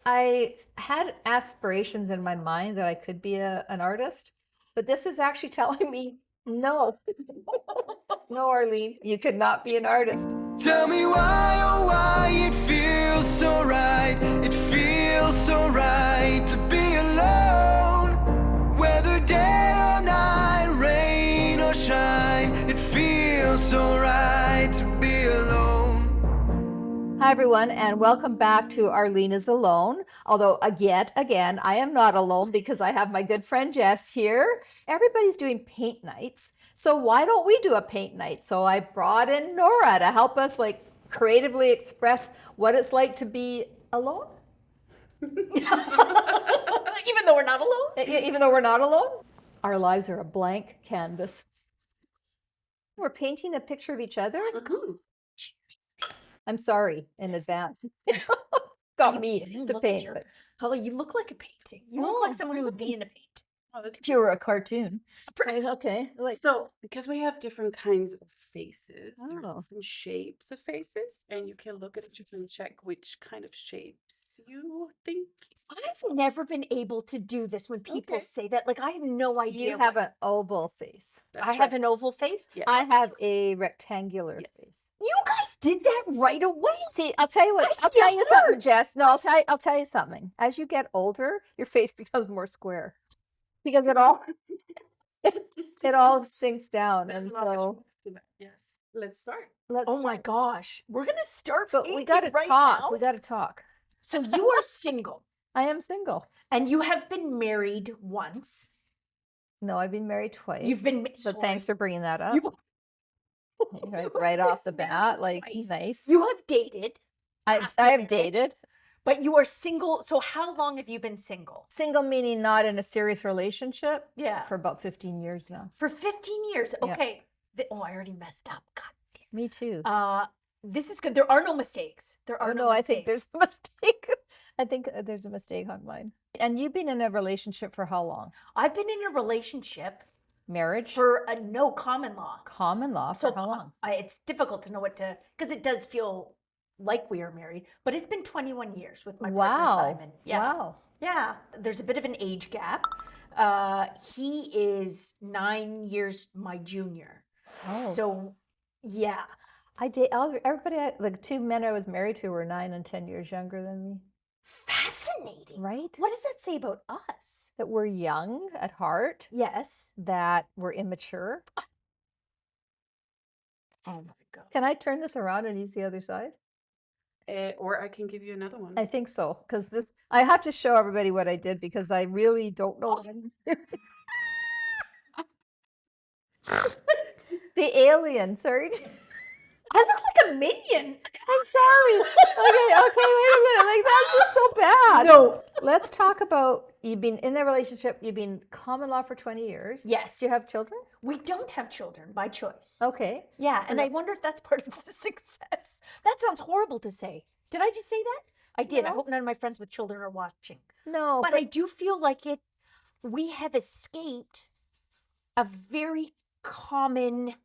I had aspirations in my mind that I could be an artist, but this is actually telling me no. No, Arlene, you could not be an artist. Tell me why, oh why it feels so right. It feels so right to be alone. Whether day or night, rain or shine, it feels so right to be alone. Hi, everyone, and welcome back to Arlene Is Alone. Although, again, I am not alone because I have my good friend Jess here. Everybody's doing paint nights, so why don't we do a paint night? So I brought in Nora to help us creatively express what it's like to be alone. Even though we're not alone? Even though we're not alone? Our lives are a blank canvas. We're painting a picture of each other. Ooh. I'm sorry in advance. Got me to paint. But Color, you look like a painting. You look like someone who would be in a paint. if you were a cartoon. Okay. So, because we have different kinds of faces, there Oh. are different shapes of faces, and you can look at it, you can check which kind of shapes you think. I've never been able to do this when people Okay. say that. Like, I have no idea. You have an oval face. That's I have right. an oval face. Yes. I have a rectangular Yes. face. You guys did that right away. See, I'll tell you what. I I'll see tell it you something, hurts. Jess. No, I'll tell you something. As you get older, your face becomes more square because it all sinks down, There's and a lot of so to that. Yes. Let's start. let's. Oh my gosh. We're going to start But we painting got to right talk. now. We got to talk. So you are single I am single. and you have been married once. No, I've been married twice. You've been But thanks for bringing that up. You, right off the bat, Twice. nice. you have dated, after I have marriage. dated. but you are single. So how long have you been single? Single meaning not in a serious relationship. Yeah. For about 15 years now. For 15 years. Yeah. Okay. Oh, I already messed up. God Me too. damn. This is good. There are no mistakes. There are Oh no no, I mistakes. think there's a mistake. I think there's a mistake on mine. And you've been in a relationship for how long? I've been in a relationship Marriage? for no common law. Common law for how long? It's difficult to know what to, because it does feel like we are married, but it's been 21 years with my partner Wow. Simon. Yeah. Wow. Yeah. There's a bit of an age gap. He is 9 years my junior. Oh. So, yeah. Everybody, the two men I was married to were 9 and 10 years younger than me. Fascinating. Right? What does that say about us? That we're young at heart, Yes. that we're immature. Oh my God. Can I turn this around and use the other side? Or I can give you another one. I think so, because I have to show everybody what I did because I really don't know what I'm doing. The alien, sorry. I look like a minion. I'm sorry. Okay, wait a minute. That's just so bad. No. Let's talk about you've been in a relationship, you've been common law for 20 years. Yes. Do you have children? We don't have children by choice. Okay. Yeah, and I wonder if that's part of the success. That sounds horrible to say. Did I just say that? I did. I No. hope none of my friends with children are watching. No, But I do feel like we have escaped a very common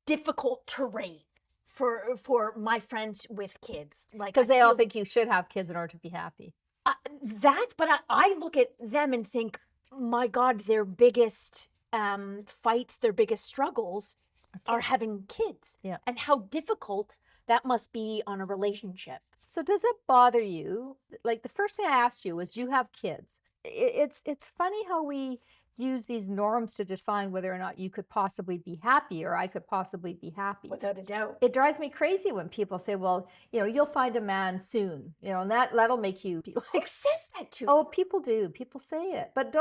difficult terrain for my friends with kids. Like, because I they all feel think you should have kids in order to be happy. but I look at them and think, my God, their biggest fights, their biggest struggles are having kids. Yeah. And how difficult that must be on a relationship. So does it bother you? Like the first thing I asked you was, do you have kids? It's funny how we use these norms to define whether or not you could possibly be happy or I could possibly be happy. Without a doubt. It drives me crazy when people say, well, you'll find a man soon, and that'll make you be Who like, says that to oh, people do. People say it. But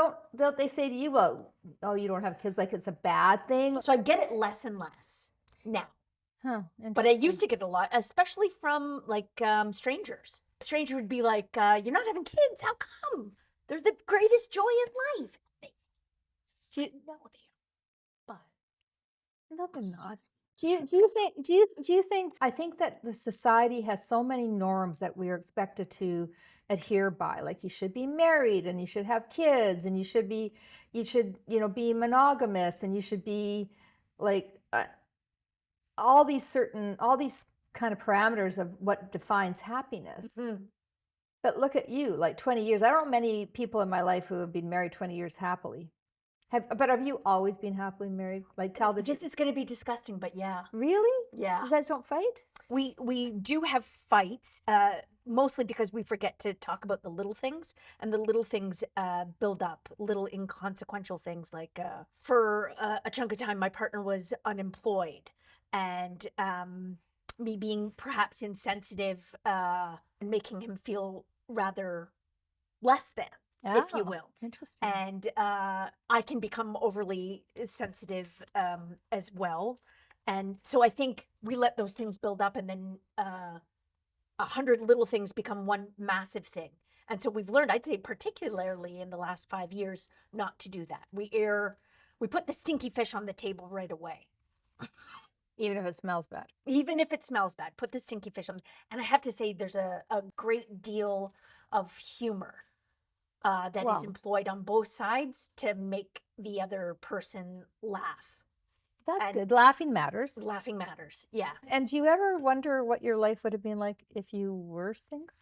they say to you, well, oh, you don't have kids, like it's a bad thing. So I get it less and less now. Huh, But I used to get a lot, especially from strangers. A stranger would be like, you're not having kids. How come? They're the greatest joy in life. Do you, No, they are. But no, they're not. Do you think I think that the society has so many norms that we are expected to adhere by, like you should be married and you should have kids and you should be monogamous and you should be like all these kind of parameters of what defines happiness. Mhm. But look at you, like 20 years. I don't know many people in my life who have been married 20 years happily. But have you always been happily married? Like, tell the This is going to be disgusting, but yeah. Really? Yeah. You guys don't fight? We do have fights, mostly because we forget to talk about the little things, and the little things build up, little inconsequential things. Like for a chunk of time, my partner was unemployed, and me being perhaps insensitive and making him feel rather less than, if you Oh, will. Interesting. And I can become overly sensitive as well. And so I think we let those things build up, and then 100 little things become one massive thing. And so we've learned, I'd say particularly in the last 5 years, not to do that. We put the stinky fish on the table right away. Even if it smells bad. Even if it smells bad, put the stinky fish on. And I have to say, there's a great deal of humor that is Wow. employed on both sides to make the other person laugh. That's And- good. Laughing matters. Laughing matters. Yeah. And do you ever wonder what your life would have been like if you were single?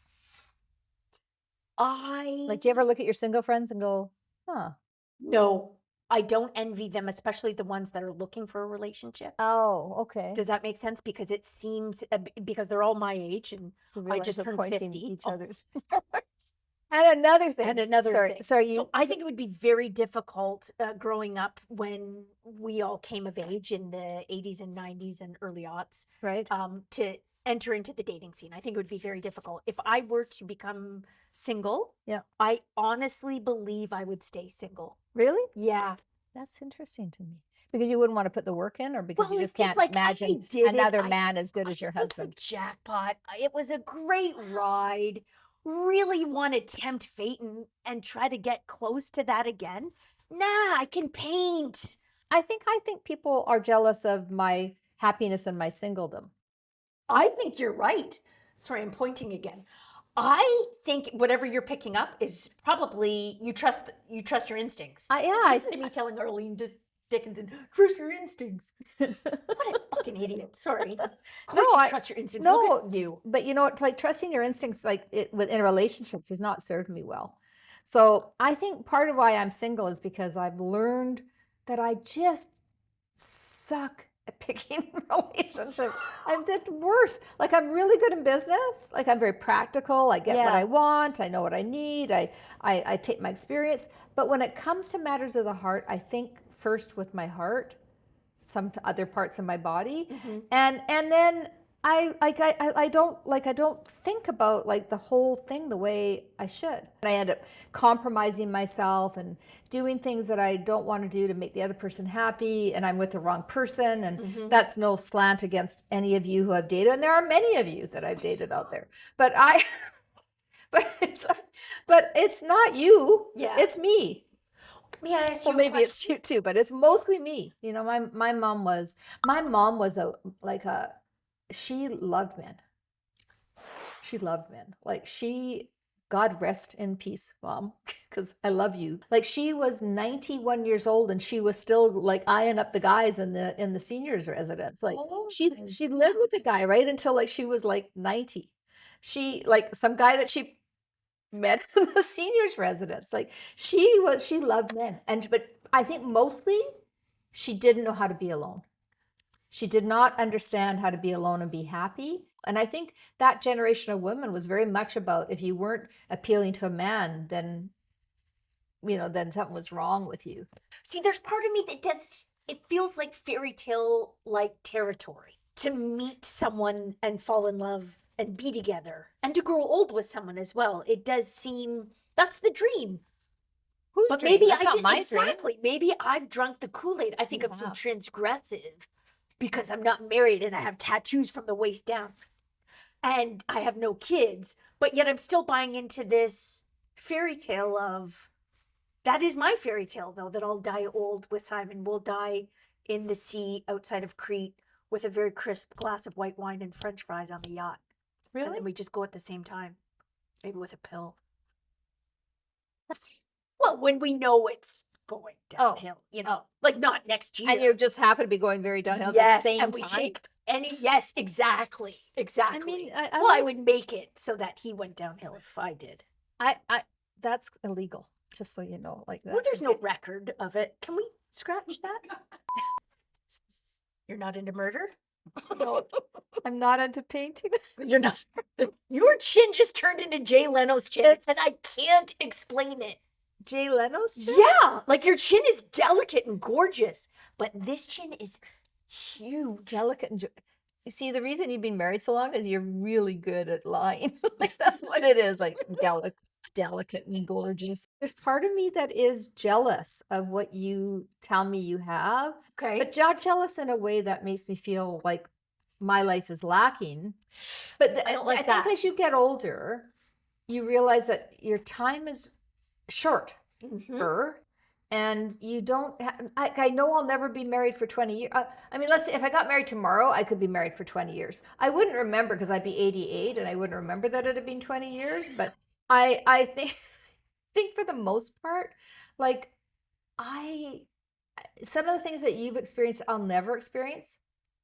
Like, do you ever look at your single friends and go, huh? No, I don't envy them, especially the ones that are looking for a relationship. Oh, okay. Does that make sense? Because it seems, because they're all my age, and You I realize just we're turned pointing 50. each Oh. other's. And another thing. And another sorry, thing. Sorry, you. So I think it would be very difficult growing up when we all came of age in the 80s and 90s and early aughts Right. to enter into the dating scene. I think it would be very difficult. If I were to become single, Yeah. I honestly believe I would stay single. Really? Yeah. That's interesting to me. Because you wouldn't want to put the work in, or because you Well, it's just just can't like, I imagine did it. another I- man as good as your I hit the husband. jackpot. It was a great ride. Really want to tempt fate and try to get close to that again. Nah, I can paint. I think people are jealous of my happiness and my singledom. I think you're right. Sorry, I'm pointing again. I think whatever you're picking up is probably you trust your instincts. Listen to me telling Arlene Dickinson, trust your instincts. What a fucking idiot. Sorry. Of course you trust your instincts. Look at you. But you know what? Like, trusting your instincts, like in relationships, has not served me well. So I think part of why I'm single is because I've learned that I just suck at picking relationships. I'm the worst. Like, I'm really good in business. Like, I'm very practical. I get what Yeah. I want. I know what I need. I take my experience. But when it comes to matters of the heart, I think first with my heart, some other parts of my body, and then I don't think about like the whole thing the way I should. I end up compromising myself and doing things that I don't want to do to make the other person happy, and I'm with the wrong person. And that's no slant against any of you who I've dated, and there are many of you that I've dated out there. But but it's not you. Yeah. It's me. May I ask you Well, a maybe question? it's you too, but it's mostly me. You know, my mom was she loved men. She loved men. Like, God rest in peace, Mom, because I love you. Like, she was 91 years old and she was still like eyeing up the guys in the seniors residence. Like, Oh she my lived with the guy right until like she was like 90. She, like, some guy that she met in the seniors residence. Like, she loved men. But I think mostly she didn't know how to be alone. She did not understand how to be alone and be happy. And I think that generation of women was very much about, if you weren't appealing to a man, then something was wrong with you. See, there's part of me that it feels like fairy tale like territory to meet someone and fall in love and be together and to grow old with someone as well. It does seem that's the dream. Whose But dream? maybe That's not my dream. exactly. Maybe I've drunk the Kool-Aid. I think I'm so Wow. transgressive because I'm not married and I have tattoos from the waist down. And I have no kids, but yet I'm still buying into this fairy tale of that is my fairy tale though, that I'll die old with Simon. We'll die in the sea outside of Crete with a very crisp glass of white wine and French fries on the yacht. And Really? then we just go at the same time, maybe with a pill. Well, when we know it's going downhill, like not next year. And you just happen to be going very downhill at Yes, the same and we time. take Yes, exactly. Exactly. I mean, well, I would make it so that he went downhill if I did. I that's illegal, just so you know, like that. Well, there's no record of it. Can we scratch that? You're not into murder? No, I'm not into painting. You're not. Your chin just turned into Jay Leno's chin, and I can't explain it. Jay Leno's chin? Yeah, like your chin is delicate and gorgeous, but this chin is huge. Delicate and you see, the reason you've been married so long is you're really good at lying. Like that's what it is, like delicate and gorgeous. There's part of me that is jealous of what you tell me you have. Okay. But jealous in a way that makes me feel like my life is lacking. But I don't like I that. think as you get older, you realize that your time is short. And you don't I know I'll never be married for 20 years. I mean, let's say if I got married tomorrow, I could be married for 20 years. I wouldn't remember because I'd be 88 and I wouldn't remember that it had been 20 years. But I think for the most part, like some of the things that you've experienced, I'll never experience.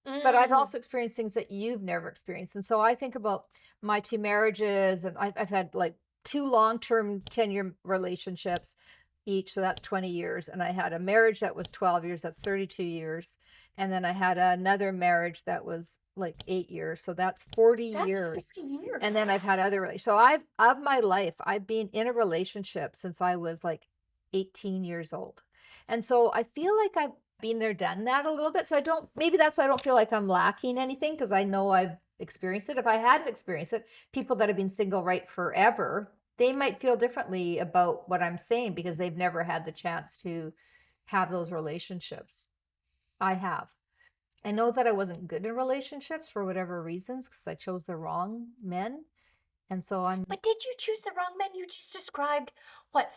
But I've also experienced things that you've never experienced. And so I think about my 2 marriages, and I've had like 2 long-term 10-year relationships each, so that's 20 years. And I had a marriage that was 12 years, that's 32 years. And then I had another marriage that was like 8 years, so that's 40 years. 50 years. And then I've had other so of my life, I've been in a relationship since I was like 18 years old. And so I feel like I've been there, done that a little bit. So maybe that's why I don't feel like I'm lacking anything, because I know I've experienced it. If I hadn't experienced it, people that have been single right forever, they might feel differently about what I'm saying because they've never had the chance to have those relationships. I have. I know that I wasn't good in relationships for whatever reasons because I chose the wrong men. And so But did you choose the wrong men? You just described, what,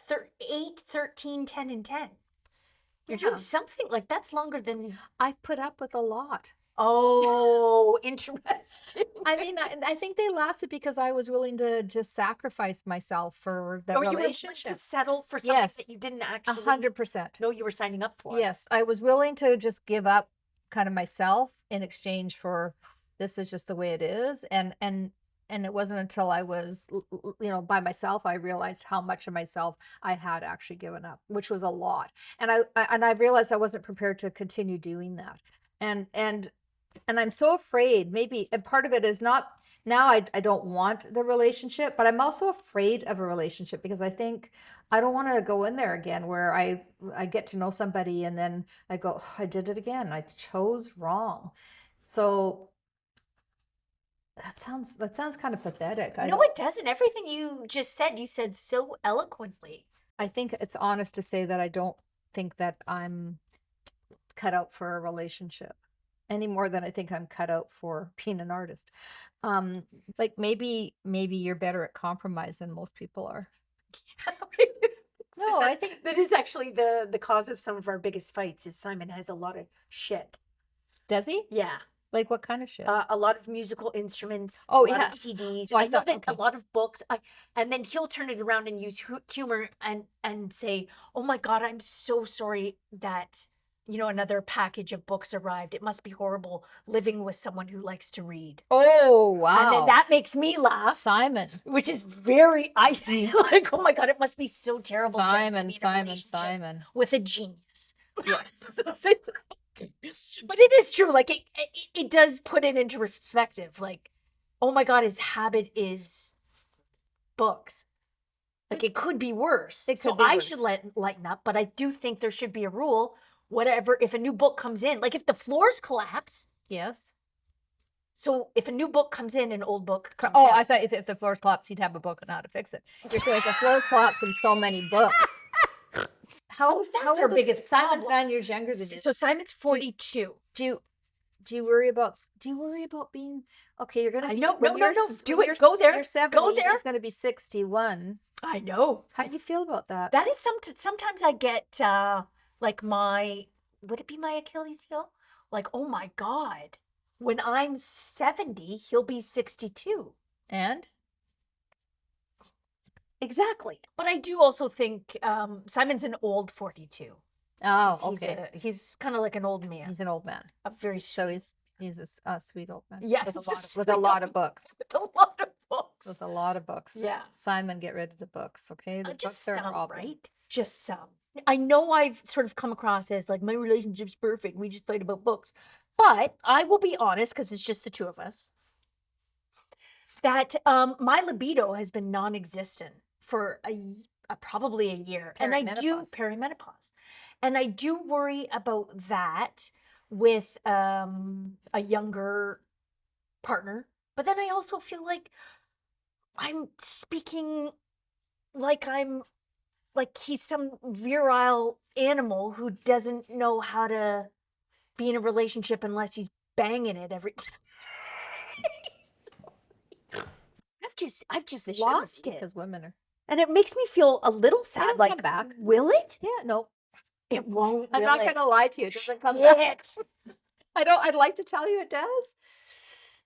8, 13, 10, and 10. You're doing something like that's longer than... I put up with a lot. Oh, interesting. I mean, I think they lasted because I was willing to just sacrifice myself for that relationship. You were willing to settle for something that you didn't actually 100%. know you were signing up for. Yes, I was willing to just give up kind of myself in exchange for this is just the way it is. And it wasn't until I was, by myself, I realized how much of myself I had actually given up, which was a lot. And I realized I wasn't prepared to continue doing that. And I'm so afraid, maybe, and part of it is not, now I don't want the relationship, but I'm also afraid of a relationship because I think I don't want to go in there again where I get to know somebody and then I go, oh, I did it again. I chose wrong. So that sounds kind of pathetic. No, it doesn't. Everything you just said, you said so eloquently. I think it's honest to say that I don't think that I'm cut out for a relationship any more than I think I'm cut out for being an artist. Like maybe you're better at compromise than most people are. No, I think that is actually the cause of some of our biggest fights is Simon has a lot of shit. Does he? Yeah. Like what kind of shit? A lot of musical instruments. Oh, a lot yeah. of CDs. Well, I know that a lot of books. And then he'll turn it around and use humor and say, "Oh my God, I'm so sorry that another package of books arrived. It must be horrible living with someone who likes to read." Oh, wow. And then that makes me laugh. Simon. Which is very, I feel like, oh my God, it must be so terrible. Simon. With a genius. Yes. But it is true. Like it does put it into perspective. Like, oh my God, his habit is books. Like it could be worse. I should lighten up, but I do think there should be a rule. Whatever, if a new book comes in, like if the floors collapse. Yes. So if a new book comes in, an old book comes out. I thought if the floors collapse, he'd have a book on how to fix it. You're saying if the floors collapse from so many books. How our biggest Simon's problem. 9 years younger than you. So Simon's 42. Do you worry about being okay? You're gonna be no. Do it. You're, go there. You're 70. Go there. He's gonna be 61. I know. How do you feel about that? That is sometimes I get like would it be my Achilles heel? Like, oh my God, when I'm 70, he'll be 62. And exactly. But I do also think Simon's an old 42. Oh, okay. He's kind of like an old man. He's an old man. A very so he's He's a sweet old man. Yeah, with he's a lot a of, with a lot of books. With a lot of books. With a lot of books. Yeah. Simon, get rid of the books, okay? The Just books are a some, problem. right? Just some. I know I've sort of come across as like my relationship's perfect. We just fight about books. But I will be honest, because it's just the two of us, that my libido has been non-existent for probably a year. And I do perimenopause. And I do worry about that with a younger partner. But then I also feel like I'm speaking like he's some virile animal who doesn't know how to be in a relationship unless he's banging it every time. I've just lost it. Because women are. And it makes me feel a little sad. It'll Like, come back. Will it? Yeah, no. It won't. I'm not going to lie to you. It doesn't come Shit. back. I'd like to tell you it does.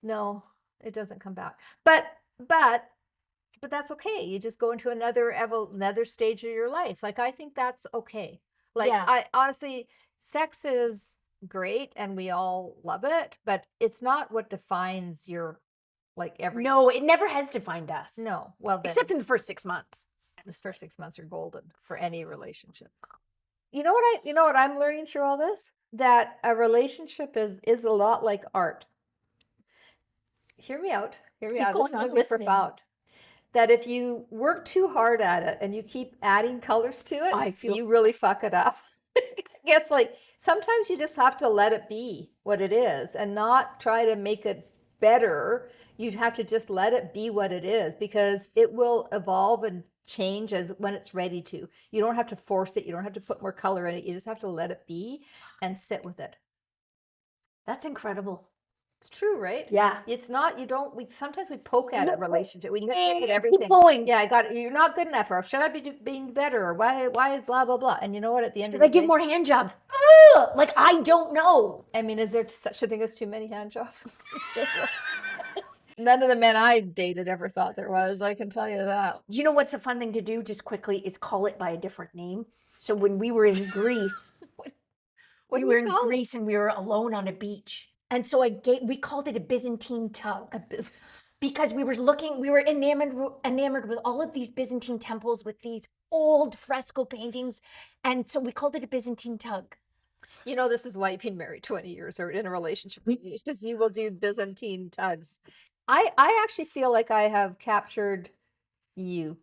No, it doesn't come back. But that's okay. You just go into another stage of your life. Like, I think that's okay. Like, Yeah. I honestly, sex is great and we all love it, but it's not what defines your, like, every. No, it never has defined us. No. Well, then, Except in the first 6 months. the first 6 months are golden for any relationship. You know what I'm learning through all this? That a relationship is a lot like art. Hear me out. Hear me Keep out. going, This is I'm gonna be listening. profound. That if you work too hard at it and you keep adding colors to it, I feel- you really fuck it up. It's like sometimes you just have to let it be what it is and not try to make it better. You'd have to just let it be what it is, because it will evolve and change as when it's ready to. You don't have to force it. You don't have to put more color in it. You just have to let it be and sit with it. That's incredible. It's true, right? Yeah. It's not, sometimes we poke at No, a relationship. We nitpick at keep everything. going. Yeah, you're not good enough, or should I be being better, or why is blah, blah, blah. And you know what, at the end of Should I the give day, more hand jobs? Ugh, like, I don't know. I mean, is there such a thing as too many hand jobs? None of the men I dated ever thought there was, I can tell you that. You know what's a fun thing to do, just quickly, is call it by a different name. So when we were in Greece, What we do were you in call it? Greece and we were alone on a beach. And so we called it a Byzantine tug. Because we were enamored with all of these Byzantine temples with these old fresco paintings. And so we called it a Byzantine tug. You know, this is why you've been married 20 years or in a relationship, because you will do Byzantine tugs. I actually feel like I have captured you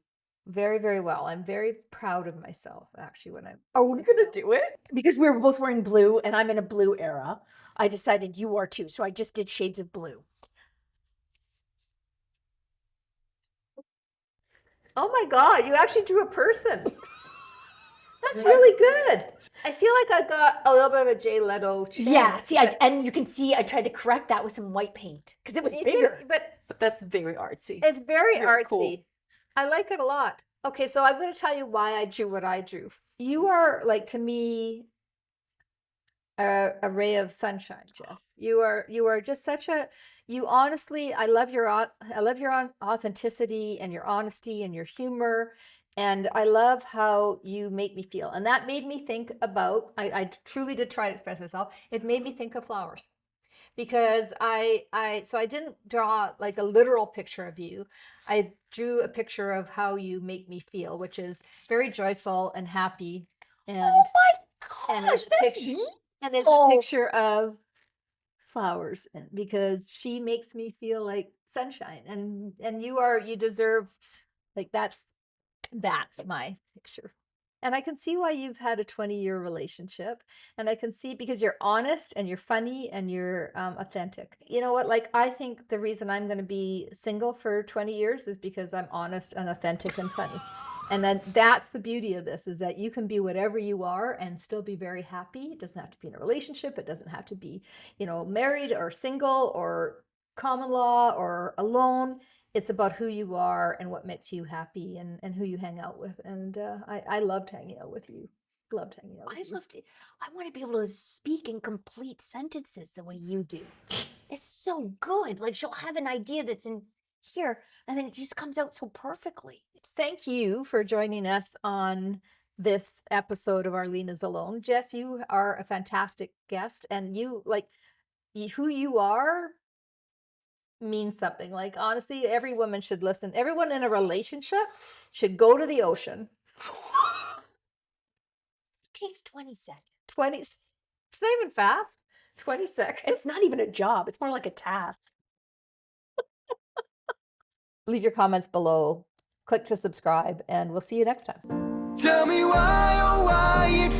very, very well. I'm very proud of myself, actually, when Are we going to do it? Because we were both wearing blue and I'm in a blue era. I decided you are too. So I just did shades of blue. Oh my God, you actually drew a person. That's really good. I feel like I got a little bit of a Jay Leto chin. Yeah, see, and you can see I tried to correct that with some white paint because it was You bigger. did, but That's very artsy. it's very very artsy. cool. I like it a lot. Okay, so I'm going to tell you why I drew what I drew. You are, like, to me, a ray of sunshine, Jess. You are just such a, you honestly, I love your authenticity and your honesty and your humor. And I love how you make me feel. And that made me think about, I truly did try to express myself. It made me think of flowers. Because so I didn't draw like a literal picture of you. I drew a picture of how you make me feel, which is very joyful and happy. And Oh my and gosh, it's a that's picture, neat. and it's a picture of flowers, because she makes me feel like sunshine, and you deserve, like, that's my picture. And I can see why you've had a 20-year relationship, and I can see because you're honest and you're funny and you're authentic. You know what, like, I think the reason I'm going to be single for 20 years is because I'm honest and authentic and funny. And then that's the beauty of this, is that you can be whatever you are and still be very happy. It doesn't have to be in a relationship. It doesn't have to be, married or single or common law or alone. It's about who you are and what makes you happy and who you hang out with. And I loved hanging out with you. Loved hanging out with you. loved it. I want to be able to speak in complete sentences the way you do. It's so good. Like, she'll have an idea that's in here and then it just comes out so perfectly. Thank you for joining us on this episode of Arlene Is Alone. Jess, you are a fantastic guest, and you who you are means something. Like, honestly, every woman should listen. Everyone in a relationship should go to the ocean. It takes 20 seconds. 20, it's not even fast. 20 seconds. It's not even a job. It's more like a task. Leave your comments below. Click to subscribe, and we'll see you next time. Tell me why, oh why it